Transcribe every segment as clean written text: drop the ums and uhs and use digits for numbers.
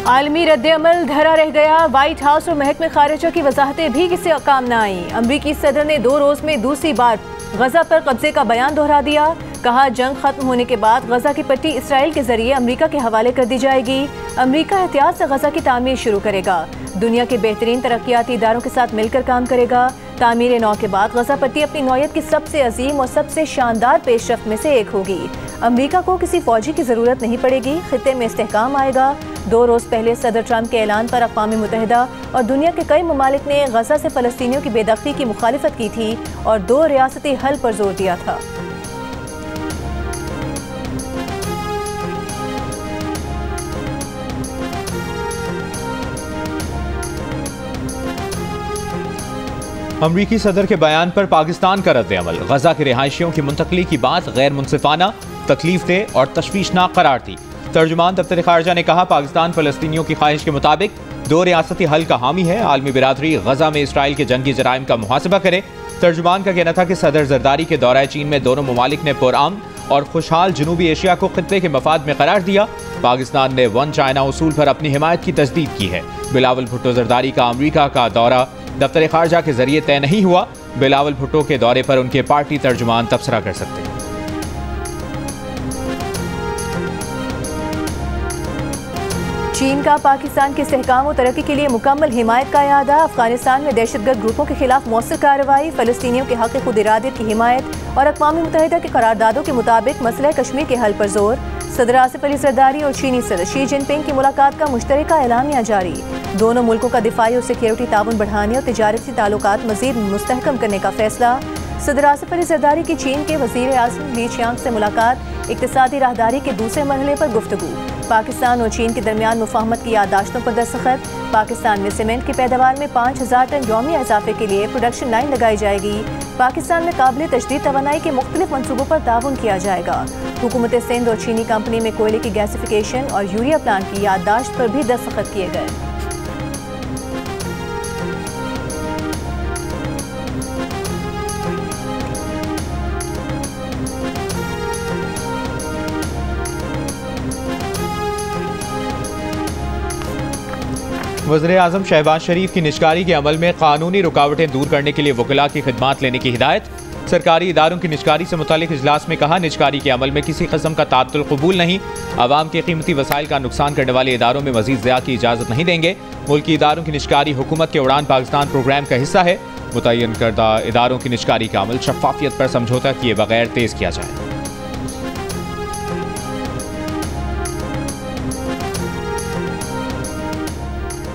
आलमी रद्द-ए-अमल धरा रह गया। व्हाइट हाउस और महकमे खारिजा की वजाहतें भी किसी काम न आई। अमरीकी सदर ने 2 रोज में दूसरी बार गजा पर कब्जे का बयान दोहरा दिया। कहा, जंग खत्म होने के बाद गजा की पट्टी इसराइल के जरिए अमरीका के हवाले कर दी जाएगी। अमरीका एहतियात से गजा की तामीर शुरू करेगा। दुनिया के बेहतरीन तरक्याती इदारों के साथ मिलकर काम करेगा। तामीर नौ के बाद गजा पट्टी अपनी नौयत की सबसे अजीम और सबसे शानदार पेशरफ्त में से एक होगी। अमरीका को किसी फौजी की जरूरत नहीं पड़ेगी। खित्ते में इस्तेहकाम आएगा। 2 रोज पहले सदर ट्रंप के ऐलान पर अक़वाम मुत्तहिदा और दुनिया के कई ममालिक ने गजा से फ़लस्तीनियों की बेदखली की मुखालिफत की थी और 2 रियासती हल पर जोर दिया था। अमरीकी सदर के बयान पर पाकिस्तान का रद्द-ए-अमल। गजा के रिहायशियों की मुंतकली की बात गैर मुनसिफाना, तकलीफदेह और तशवीशनाक करार थी। तर्जुमान दफ्तर खारजा ने कहा, पाकिस्तान फ़लस्तीनियों की ख्वाहिश के मुताबिक 2 रियासती हल का हामी है। आलमी बिरादरी गजा में इसराइल के जंगी जराइम का मुहासबा करे। तर्जुमान का कहना था कि सदर जरदारी के दौरे चीन में दोनों ममालिक ने पुरअमन और खुशहाल जनूबी एशिया को खित्ते के मफाद में करार दिया। पाकिस्तान ने 1 चाइना उसूल पर अपनी हिमायत की तजदीद की है। बिलावल भुट्टो जरदारी का अमरीका का दौरा दफ्तर खारजा के जरिए तय नहीं हुआ। बिलावल भुट्टो के दौरे पर उनके पार्टी तर्जुमान तबसरा कर सकते हैं। चीन का पाकिस्तान के इस्तेहकाम और तरक्की के लिए मुकम्मल हिमायत का इरादा। अफगानिस्तान में दहशतगर्द ग्रुपों के खिलाफ मौसर कार्रवाई। फ़लस्तीनियों के हक़ खुद इरादत की हिमायत और अक़वाम मुत्तहिदा के करारदादों के मुताबिक मसला कश्मीर के हल पर जोर। सदर आसिफ अली जरदारी और चीनी सदर शी जिनपिंग की मुलाकात का मुश्तरका एलानिया जारी। दोनों मुल्कों का दिफाई और सिक्योरिटी ताउन बढ़ाने और तिजारती ताल्लुकात मज़ीद मुस्तहकम करने का फैसला। सदर आसिफ अली जरदारी की चीन के वज़ीर आज़म ली चियांग से मुलाकात। इक़्तिसादी राहदारी के दूसरे मरहले पर गुफ्तगू। पाकिस्तान और चीन के दरमियान मुफाहमत की याददाश्तों पर दस्तखत। पाकिस्तान में सीमेंट की पैदावार में 5000 टन यौमिया इजाफे के लिए प्रोडक्शन लाइन लगाई जाएगी। पाकिस्तान में काबिल तजदीद तवानाई के मुख्तलिफ मनसूबों पर ताउन किया जाएगा। हुकूमत सिंध और चीनी कंपनी में कोयले की गैसिफिकेशन और यूरिया प्लांट की याददाश्त पर भी दस्तखत किए गए। वज़ीर-ए-आज़म शहबाज शरीफ की निजकारी के अमल में कानूनी रुकावटें दूर करने के लिए वकीला की खिदमात लेने की हिदायत। सरकारी इदारों की निजकारी से मुतालिक इजलास में कहा, निजकारी के अमल में किसी किस्म का ताअत्तुल कबूल नहीं। आवाम के कीमती वसाइल का नुकसान करने वाले इदारों में मजीद ज़िया की इजाज़त नहीं देंगे। मुल्की इदारों की निजकारी हुकूमत के उड़ान पाकिस्तान प्रोग्राम का हिस्सा है। मुतय्यन करदा इदारों की निजकारी का अमल शफाफियत पर समझौता किए बगैर तेज़ किया जाए।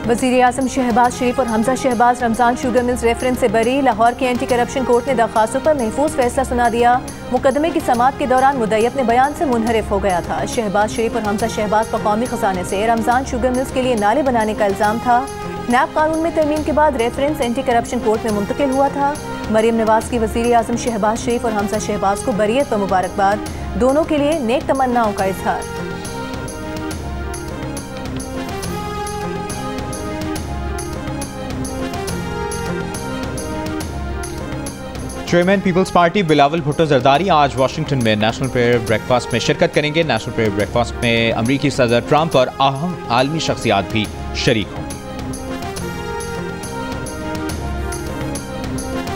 वज़ीर-ए-आज़म शहबाज शरीफ और Hamza Shehbaz Ramzan sugar mills reference से बरी। लाहौर के एंटी करप्शन कोर्ट ने दरखास्तों पर महफूज फैसला सुना दिया। मुकदमे की समाअत के दौरान मुद्दई अपने बयान से मुनहरिफ हो गया था। शहबाज शरीफ और हमजा शहबाज पर कौमी खजाने से रमजान शुगर मिल्स के लिए नाले बनाने का इल्ज़ाम था। नैब कानून में तरमीम के बाद रेफरेंस एंटी करप्शन कोर्ट में मुंतकिल हुआ था। मरियम नवाज की वज़ीर-ए-आज़म शहबाज शरीफ और हमजा शहबाज को बरियत पर मुबारकबाद। दोनों के लिए नेक तमन्नाओं का इजहार। Chairman people's party Bilawal Bhutto Zardari आज वाशिंगटन में नेशनल प्रेयर ब्रेकफास्ट में शिरकत करेंगे। नेशनल प्रेयर ब्रेकफास्ट में अमरीकी सदर ट्रंप और अहम आलमी शख्सियात भी शरीक होंगे।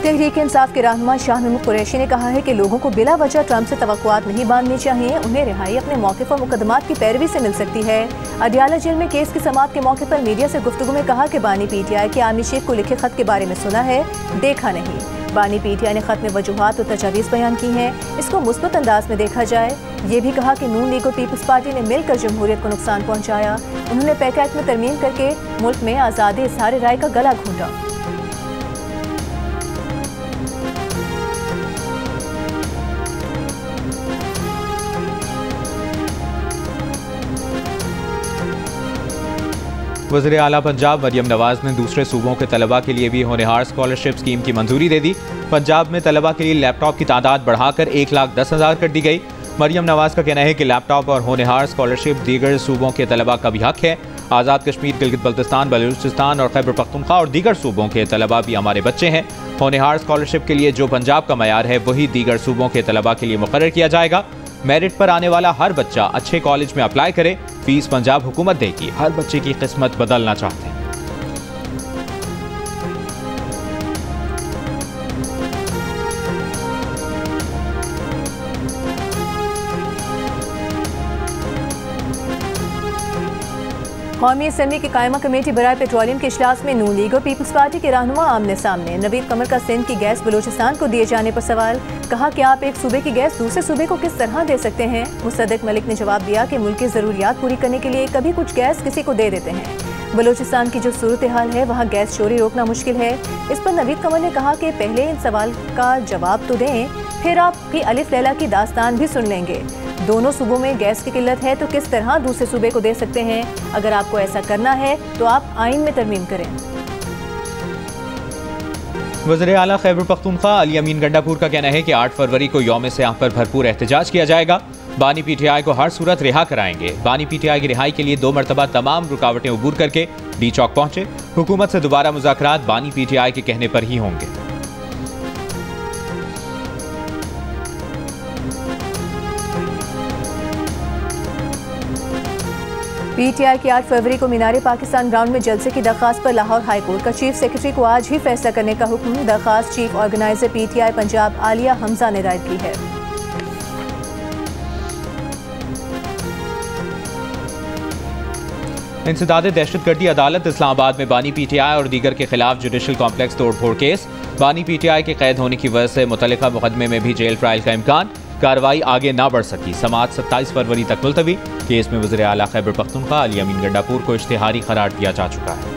तहरीक इंसाफ के रहनुमा शाह महमूद कुरैशी ने कहा है कि लोगों को बिला वजह ट्रंप से तवक्कुआत नहीं बांधनी चाहिए। उन्हें रिहाई अपने मौके पर मुकदमात की पैरवी से मिल सकती है। अडियाला जेल में केस की समाअत के मौके पर मीडिया से गुफ्तगू में कहा कि बानी पीटीआई के आर्मी चीफ को लिखे खत के बारे में सुना है, देखा नहीं। बानी पीटीआई ने खत में वजूहात और तजावीज़ बयान की हैं। इसको मुस्बत अंदाज में देखा जाए। ये भी कहा कि नून लीग और पीपल्स पार्टी ने मिलकर जमहूरियत को नुकसान पहुँचाया। उन्होंने पैक एक्ट में तरमीम करके मुल्क में आज़ादी इज़हार राय का गला घोंटा। वज़ीर आला पंजाब मरियम नवाज ने दूसरे सूबों के तलबा के लिए भी होनहार स्कॉलरशिप स्कीम की मंजूरी दे दी। पंजाब में तलबा के लिए लैपटॉप की तादाद बढ़ाकर 1,10,000 कर दी गई। मरियम नवाज का कहना है कि लैपटॉप और होनहार स्कॉलरशिप दीगर सूबों के तलबा का भी हक है। आज़ाद कश्मीर, गिलगित बल्तिस्तान, बलूचिस्तान और खैबर पख्तूनख्वा और दीगर सूबों के तलबा भी हमारे बच्चे हैं। होनहार स्कॉलरशिप के लिए जो पंजाब का मयार है वही दीगर सूबों के तलबा के लिए मुकर्रर किया जाएगा। मेरिट पर आने वाला हर बच्चा अच्छे कॉलेज में अप्लाई करे। फीस पंजाब हुकूमत देगी। हर बच्चे की किस्मत बदलना चाहते हैं। कौमी असम्बली की कायमा कमेटी बराए पेट्रोलियम के इजलास में नून लीग और पीपल्स पार्टी के रहनुमा आमने सामने। नवीद कमर का सिंध की गैस बलूचिस्तान को दिए जाने पर सवाल। कहा कि आप एक सूबे की गैस दूसरे सूबे को किस तरह दे सकते हैं। मुसद्दिक मलिक ने जवाब दिया कि मुल्क की ज़रूरियात पूरी करने के लिए कभी कुछ गैस किसी को दे देते हैं। बलूचिस्तान की जो सूरत हाल है वहाँ गैस चोरी रोकना मुश्किल है। इस पर नवीद कमर ने कहा कि पहले इन सवाल का जवाब तो दें, फिर आप भी अलिफ लैला की दास्तान भी सुन लेंगे। दोनों सूबों में गैस की किल्लत है तो किस तरह दूसरे सूबे को दे सकते हैं। अगर आपको ऐसा करना है तो आप आइन में तरमीम करें। वज़ीर आला खैबर पख्तूनख्वा अली अमीन गंडापुर का कहना है कि 8 फरवरी को यौम सियाह पर भरपूर एहतजाज किया जाएगा। बानी PTI को हर सूरत रिहा कराएंगे। बानी PTI की रिहाई के लिए 2 मरतबा तमाम रुकावटें अबूर करके डी चौक पहुंचे। हुकूमत से दोबारा मुज़ाकरात बानी PTI के कहने पर ही होंगे। PTI की 8 फरवरी को मीनारे पाकिस्तान ग्राउंड में जलसे की दरख्वास्त पर लाहौर हाई कोर्ट का चीफ सेक्रेटरी को आज ही फैसला करने का हुक्म। दरख्वास्त chief organiser PTI Punjab Alia Hamza ने दायर की है। इंसदाद दहशतगर्दी अदालत इस्लामाबाद में बानी PTI और दीगर के खिलाफ जुडिशल कॉम्प्लेक्स तोड़फोड़ केस। बानी PTI के कैद होने की वजह से मुतल्लिका मुकदमे में भी जेल ट्रायल का इम्कान। कार्रवाई आगे ना बढ़ सकी। समाअत 27 फरवरी तक मुलतवी। केस में वज़ीर आला खैबर पख्तूनख्वा अली अमीन गंडापुर को इश्तिहारी करार दिया जा चुका है।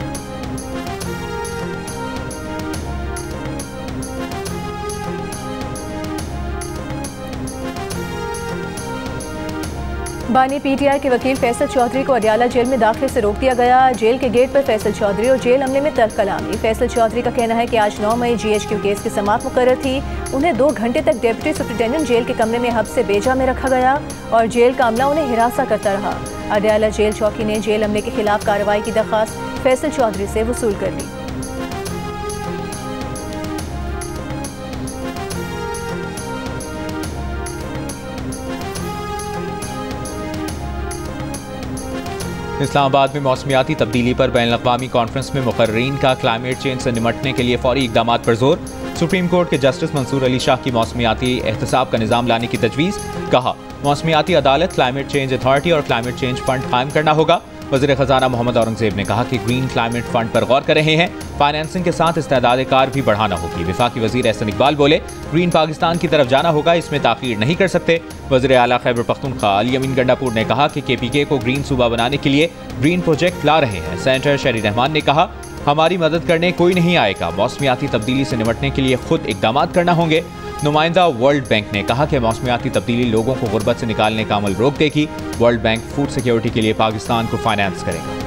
बानी PTI के वकील फैसल चौधरी को अडियाला जेल में दाखिले से रोक दिया गया। जेल के गेट पर फैसल चौधरी और जेल अमले में तर्क कलामी। फैसल चौधरी का कहना है कि आज 9 मई GHQ केस की समाअत मुकर्रर थी। उन्हें 2 घंटे तक डिप्टी सुप्रिटेंडेंट जेल के कमरे में हब्स से बेजा में रखा गया और जेल का अमला उन्हें हिरासा करता रहा। अडियाला जेल चौकी ने जेल अमले के खिलाफ कार्रवाई की दरख्वास्त फैसल चौधरी से वसूल कर ली। इस्लामाबाद में मौसमियाती तब्दीली पर बैनुल-अक़वामी कॉन्फ्रेंस में मुक़र्रीन का क्लाइमेट चेंज से निमटने के लिए फौरी इक़दाम पर जोर। सुप्रीम कोर्ट के जस्टिस मंसूर अली शाह की मौसमियाती एहतसाब का निज़ाम लाने की तजवीज़। कहा मौसमियाती अदालत, क्लाइमेट चेंज अथॉरिटी और क्लाइमेट चेंज फंड कायम करना होगा। वज़ीर ख़जाना मोहम्मद औरंगज़ेब ने कहा कि ग्रीन क्लाइमेट फंड पर गौर कर रहे हैं। फाइनेंसिंग के साथ इस्तेदाद कार भी बढ़ाना होगी। वफाकी वज़ीर एहसन इकबाल बोले ग्रीन पाकिस्तान की तरफ जाना होगा, इसमें ताख़ीर नहीं कर सकते। वज़ीर आला खैबर पख्तूनख्वा अली अमीन गंडापुर ने कहा कि KPK को ग्रीन सूबा बनाने के लिए ग्रीन प्रोजेक्ट ला रहे हैं। सेनेटर शहरी रहमान ने कहा हमारी मदद करने कोई नहीं आएगा। मौसमियाती तब्दीली से निमटने के लिए खुद इक़दाम करना होंगे। नुमाइंदा वर्ल्ड बैंक ने कहा कि मौसमियाती तब्दीली लोगों को गुर्बत से निकालने का अमल रोक देगी। वर्ल्ड बैंक फूड सिक्योरिटी के लिए पाकिस्तान को फाइनेंस करेगा।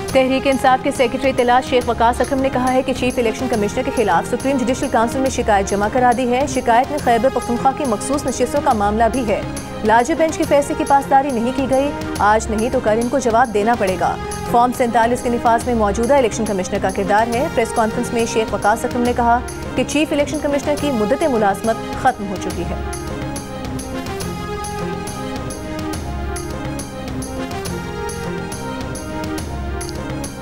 तहरीक इंसाफ के सेक्रेटरी इत्तलात शेख वकास अकरम ने कहा है कि चीफ इलेक्शन कमिश्नर के खिलाफ सुप्रीम जुडिशल काउंसिल में शिकायत जमा करा दी है। शिकायत में खैबर पख्तूनख्वा की मखसूस नशिस्तों का मामला भी है। लार्जर बेंच के फैसले की पासदारी नहीं की गई। आज नहीं तो कल इनको जवाब देना पड़ेगा। फॉर्म 47 के निफाज में मौजूदा इलेक्शन कमिश्नर का किरदार है। प्रेस कॉन्फ्रेंस में शेख वकास अकरम ने कहा कि चीफ इलेक्शन कमिश्नर की मुद्दत मुलाजमत खत्म हो चुकी है।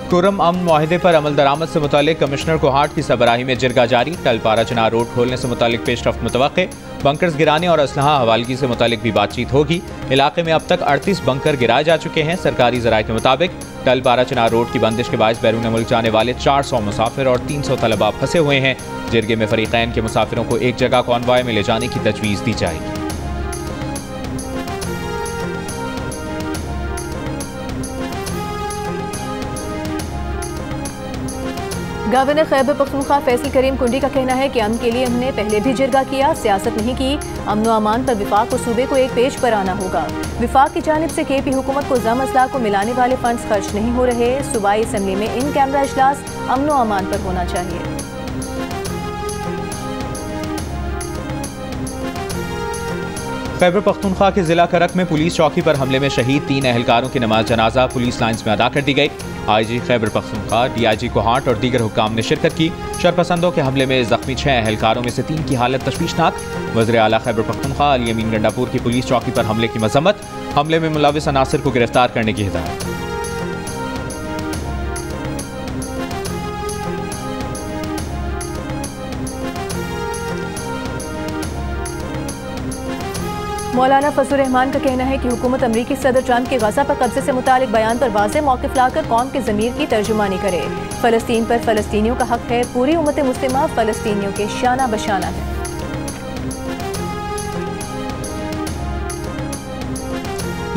कुरम अमन मुआहिदे पर अमल दरामद से मुतालिक कमिश्नर को हाट की सबराही में जिरगा जारी। टलपारा चनार रोड खोलने से मुतालिक पेशरफ्त मुतवक्के। बंकर्स गिराने और असलहा हवालगी से मुतालिक भी बातचीत होगी। इलाके में अब तक 38 बंकर गिराए जा चुके हैं। सरकारी ज़राए के मुताबिक टलपारा चनार रोड की बंदिश के बायस बैरून मुल्क जाने वाले 400 मुसाफिर और 300 तलबा फंसे हुए हैं। जिरगे में फरीकैन के मुसाफिरों को एक जगह कॉन्वॉय में ले जाने की तजवीज़ दी जाएगी। गवर्नर खैबर पख्तूनख्वा फैसल करीम कुंडी का कहना है कि अमन के लिए हमने पहले भी जिरगा किया, सियासत नहीं की। अमन व अमान पर विफाक और सूबे को एक पेज पर आना होगा। विफाक की जानिब से KP हुकूमत को जम असलाह को मिलाने वाले फंड्स खर्च नहीं हो रहे। सूबाई असम्बली में इन कैमरा इजलास अमन व अमान पर होना चाहिए। खैबर पख्तूनख्वा के जिला करक में पुलिस चौकी पर हमले में शहीद 3 एहलकारों की नमाज जनाजा पुलिस लाइन्स में अदा कर दी गई। IG खैबर पख्तूनख्वा, DIG कोहाट और दीगर हुक्काम ने शिरकत की। शरपसंदों के हमले में जख्मी 6 एहलकारों में से 3 की हालत तशवीशनाक। वज़ीर आला खैबर पख्तूनख्वा अली अमीन गंडापुर की पुलिस चौकी पर हमले की मजम्मत, हमले में मुलविस अनासिर को गिरफ्तार करने की हिदायत। मौलाना फजलुर रहमान का कहना है कि हुकूमत अमरीकी सदर ट्रंप के गजा पर कब्जे से मुतालिक बयान पर वाज़ेह मौक़िफ़ लाकर कौम के ज़मीर की तर्जुमानी करे। फ़लस्तीन पर फ़लस्तीनियों का हक है, पूरी उम्मत मुस्लिमा फ़लस्तीनियों के शाना बशाना है।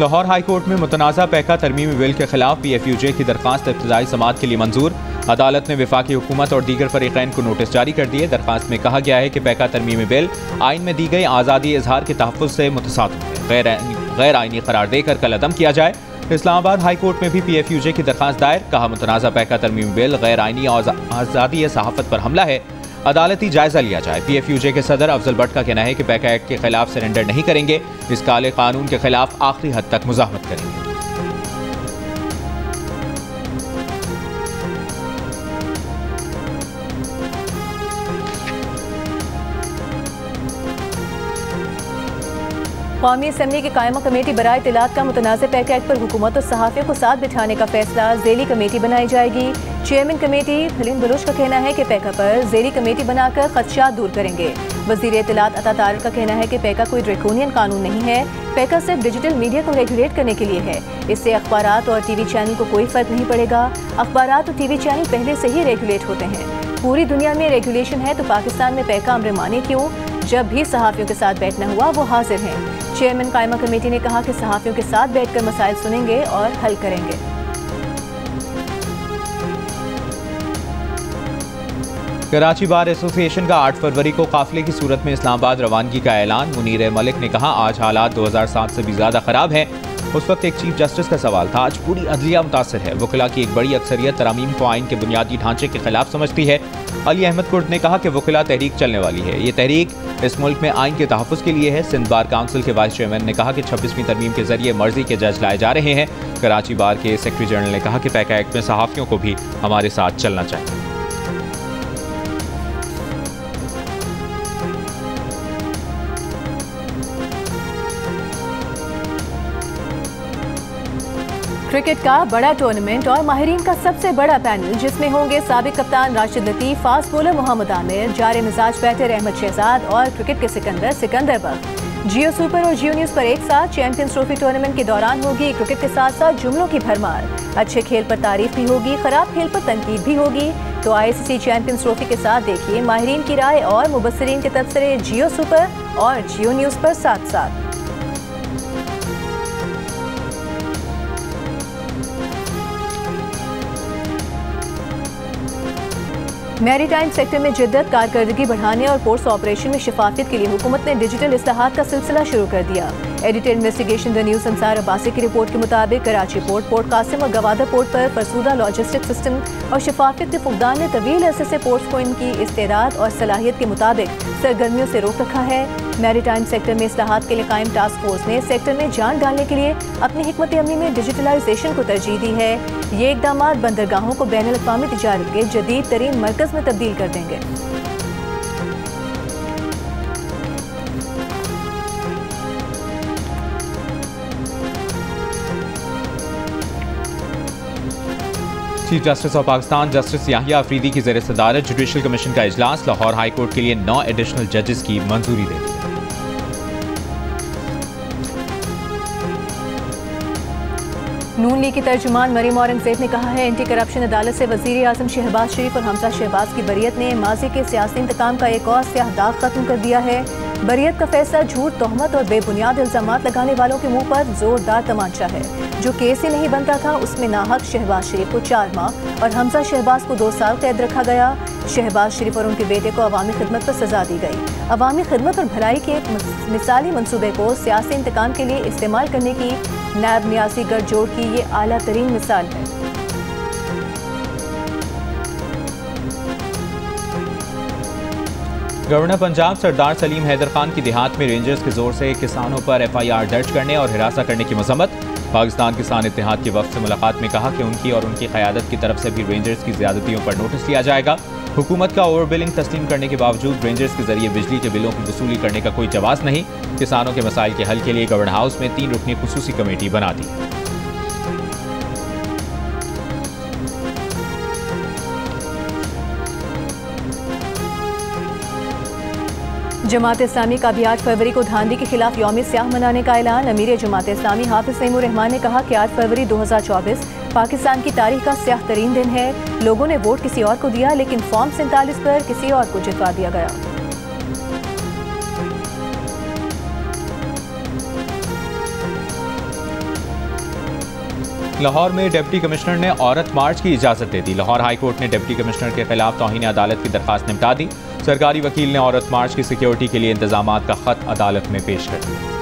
लाहौर हाई कोर्ट में मुतनाज़ा पैका तरमीमी बिल के खिलाफ PFUJ की दरख्वास्त इब्तिदाई समाअत के लिए मंजूर। अदालत ने वफाकी हुकूमत और दीगर फरीक़ैन को नोटिस जारी कर दिए। दरख्वास्त में कहा गया है कि पैका तरमीमी बिल आइन में दी गई आज़ादी इजहार के तहफ़्फ़ुज़ से मुतसादिम है, गैर आइनी करार देकर कलअदम किया जाए। इस्लामाबाद हाई कोर्ट में भी PFUJ की दरख्वास्त दायर। कहा मुतनाज़ा पैका तरमीमी बिल गैर आइनी और आज़ादी सहाफ़त पर हमला है, अदालती जायजा लिया जाए। PFUJ के सदर अफजल भट्ट का कहना है कि पैका एक्ट के खिलाफ सरेंडर नहीं करेंगे, इस काले कानून के खिलाफ आखिरी हद तक मुज़ाहमत करेंगे। कौमी असम्बली की कायमा कमेटी बराए इत्तलात का मुतनाज़ पैका एक्ट पर हुकूमत और सहाफ़ियों को साथ बिठाने का फैसला, ज़ेली कमेटी बनाई जाएगी। चेयरमैन कमेटी हलीम बलूच का कहना है कि पैका पर ज़ेली कमेटी बनाकर खदशात दूर करेंगे। वज़ीर इत्तलात अता तारिक का कहना है कि पैका कोई ड्रैकोनियन कानून नहीं है, पैका सिर्फ डिजिटल मीडिया को रेगुलेट करने के लिए है। इससे अखबारात और TV चैनल को कोई फ़र्क नहीं पड़ेगा। अखबारात और TV चैनल पहले से ही रेगुलेट होते हैं। पूरी दुनिया में रेगुलेशन है तो पाकिस्तान में पैका अमर माने क्यों? जब भी सहाफ़ियों के साथ बैठना हुआ वो हाजिर हैं। चेयरमैन कायमा कमेटी ने कहा कि सहाफ़ियों के साथ बैठकर मसाइल सुनेंगे और हल करेंगे। कराची बार एसोसिएशन का 8 फरवरी को काफिले की सूरत में इस्लामाबाद रवानगी का ऐलान। मुनीर मलिक ने कहा आज हालात 2007 से भी ज़्यादा ख़राब हैं। उस वक्त एक चीफ जस्टिस का सवाल था, आज पूरी अदलिया मुतासर है। वकीला की एक बड़ी अक्सरियत तरामीम को आइन के बुनियादी ढांचे के खिलाफ समझती है। अली अहमद कुर्द ने कहा कि वकीला तहरीक चलने वाली है, ये तहरीक इस मुल्क में आइन के तहफ़्फ़ुज़ के लिए है। सिंध बार काउंसिल के वाइस चेयरमैन ने कहा कि 26वीं तरमीम के जरिए मर्जी के जज लाए जा रहे हैं। कराची बार के सेक्रेटरी जनरल ने कहा कि पैका एक्ट में सहाफ़ियों को भी हमारे साथ चलना चाहिए। क्रिकेट का बड़ा टूर्नामेंट और माहिरीन का सबसे बड़ा पैनल, जिसमें होंगे साबिक कप्तान राशिद लतीफ़, फास्ट बॉलर मोहम्मद आमिर, जारे मिजाज बैटर अहमद शहजाद और क्रिकेट के सिकंदर बख्श। जियो सुपर और जियो न्यूज़ पर एक साथ चैंपियंस ट्रॉफी टूर्नामेंट के दौरान होगी क्रिकेट के साथ साथ जुमलों की भरमार। अच्छे खेल पर तारीफ भी होगी, खराब खेल पर तनकीद भी होगी। तो ICC चैंपियंस ट्रॉफी के साथ देखिए माहिरीन की राय और मुबस्सिरीन के तबसरे जियो सुपर और जियो न्यूज़ पर साथ साथ। मैरीटाइम सेक्टर में जिद्दत, कारकर्दगी बढ़ाने और पोर्ट्स ऑपरेशन में शफाफियत के लिए हुकूमत ने डिजिटल इस्लाहात का सिलसिला शुरू कर दिया। Edited investigation the news Ansar Abbasi की रिपोर्ट के मुताबिक कराची पोर्ट, पोर्ट कासिम और गवादर पोर्ट पर फरसूदा लॉजिस्टिक सिस्टम और शफाफियत के फुकदान ने तवील अरसे से पोर्ट्स को इनकी इस्तेदाद और सलाहियत के मुताबिक सरगर्मियों से रोक रखा है। मैरीटाइम सेक्टर में इस्लाहात के लिए कायम टास्क फोर्स ने सेक्टर में जान डालने के लिए अपनी हिकमत अमली में डिजिटलाइजेशन को तरजीह दी है। ये इकदाम बंदरगाहों को बैनुल अक़वामी तिजारत के जदीद तरीन मरकज़ में तब्दील कर देंगे। Chief justice of Pakistan justice Yahya Afridi की ज़ेर सदारत जुडिशल कमीशन का इजलास। लाहौर हाई कोर्ट के लिए 9 एडिशनल जजेस की मंजूरी दे दी। नून लीग की तर्जुमान मरीम औरंगज़ेब ने कहा है एंटी करप्शन अदालत से वज़ीर आज़म शहबाज शरीफ और हमजा शहबाज की बरियत ने माजी के सियासी इंतकाम का एक और स्याह दाग खत्म कर दिया है। बरियत का फैसला झूठ, तोहमत और बेबुनियाद इल्ज़ामात लगाने वालों के मुंह पर जोरदार तमाचा है। जो केस ही नहीं बनता था उसमें नाहक शहबाज शरीफ को 4 माह और हमजा शहबाज को 2 साल कैद रखा गया। शहबाज शरीफ और उनके बेटे को अवामी खिदमत पर सजा दी गई। अवामी खिदमत और भलाई के एक मिसाली मंसूबे को सियासी इंतकाम के लिए इस्तेमाल करने की नायब नियासी गठजोड़ की ये आला तरीन मिसाल है। गवर्नर पंजाब सरदार सलीम हैदर खान की देहात में रेंजर्स के जोर से किसानों पर FIR दर्ज करने और हिरासा करने की मजम्मत। पाकिस्तान किसान इत्तेहाद के वक्त से मुलाकात में कहा कि उनकी और उनकी क़यादत की तरफ से भी रेंजर्स की ज्यादतियों पर नोटिस लिया जाएगा। हुकूमत का ओवर बिलिंग तस्लीम करने के बावजूद रेंजर्स के जरिए बिजली के बिलों की वसूली करने का कोई जवाब नहीं। किसानों के मसाइल के हल के लिए गवर्नर हाउस में 3 रुकनी खुसूसी कमेटी बना दी। जमात इस्लामी का भी 8 फरवरी को धांधली के खिलाफ यौम स्याह मनाने का ऐलान। अमीर जमात इस्लामी हाफिज तैमूर रहमान ने कहा कि 8 फरवरी 2024 पाकिस्तान की तारीख का स्याह तरीन दिन है। लोगों ने वोट किसी और को दिया, लेकिन फॉर्म 47 पर किसी और को जितवा दिया गया। लाहौर में डिप्टी कमिश्नर ने औरत मार्च की इजाजत दे दी। लाहौर हाई कोर्ट ने डिप्टी कमिश्नर के खिलाफ तौहीन अदालत की दरखास्त निपटा दी। सरकारी वकील ने औरत मार्च की सिक्योरिटी के लिए इंतजामात का खत अदालत में पेश कर दिया।